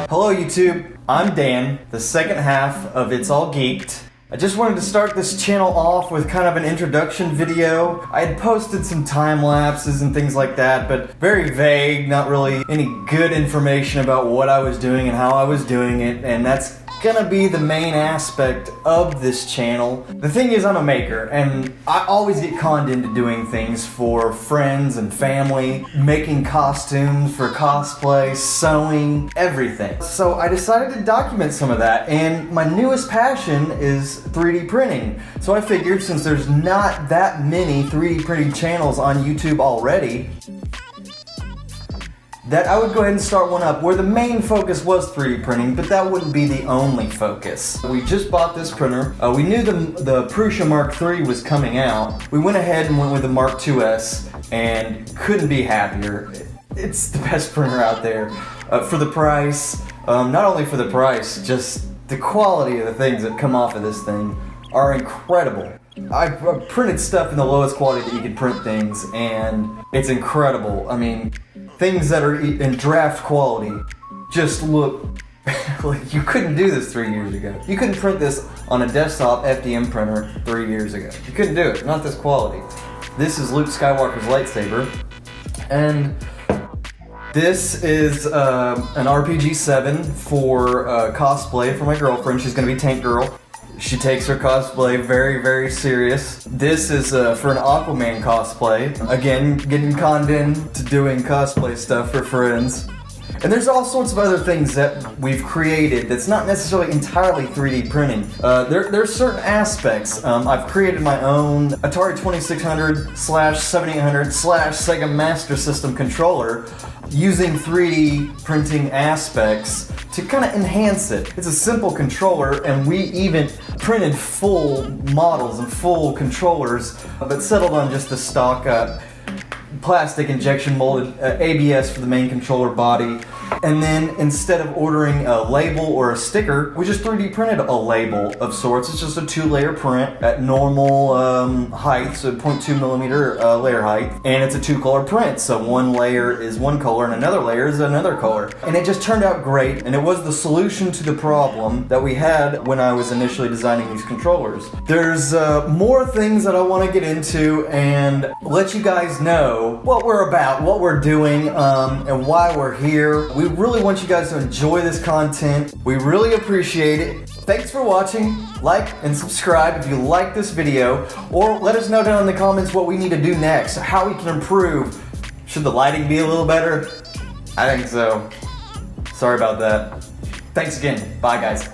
Hello YouTube, I'm Dan, the second half of It's All Geeked. I just wanted to start this channel off with kind of an introduction video. I had posted some time lapses and things like that, but very vague, not really any good information about what I was doing and how I was doing it, and that's gonna be the main aspect of this channel. The thing is, I'm a maker, and I always get conned into doing things for friends and family, making costumes for cosplay, sewing, everything. So I decided to document some of that, and my newest passion is 3D printing. So I figured, since there's not that many 3D printing channels on YouTube already, that I would go ahead and start one up where the main focus was 3D printing, but that wouldn't be the only focus. We just bought this printer. We knew the Prusa Mark III was coming out. We went ahead and went with the Mark IIs and couldn't be happier. It's the best printer out there. For the price, not only for the price, just the quality of the things that come off of this thing are incredible. I've printed stuff in the lowest quality that you can print things, and it's incredible. I mean, things that are in draft quality just look like you couldn't do this 3 years ago. You couldn't print this on a desktop FDM printer 3 years ago. You couldn't do it, not this quality. This is Luke Skywalker's lightsaber, and this is an RPG-7 for cosplay for my girlfriend. She's gonna be Tank Girl. She takes her cosplay very, very serious. This is for an Aquaman cosplay. Again, getting conned in to doing cosplay stuff for friends. And there's all sorts of other things that we've created that's not necessarily entirely 3D printing. There's certain aspects. I've created my own Atari 2600/7800/Sega Master System controller using 3D printing aspects to kind of enhance it. It's a simple controller, and we even printed full models and full controllers, but settled on just the stock plastic injection molded ABS for the main controller body. And then instead of ordering a label or a sticker, we just 3D printed a label of sorts. It's just a 2-layer print at normal height, so 0.2mm layer height. And it's a 2-color print, so one layer is one color and another layer is another color. And it just turned out great, and it was the solution to the problem that we had when I was initially designing these controllers. There's more things that I want to get into and let you guys know what we're about, what we're doing, and why we're here. We really want you guys to enjoy this content. We really appreciate it. Thanks for watching. Like and subscribe if you like this video, or let us know down in the comments what we need to do next, how we can improve. Should the lighting be a little better? I think so. Sorry about that. Thanks again. Bye, guys.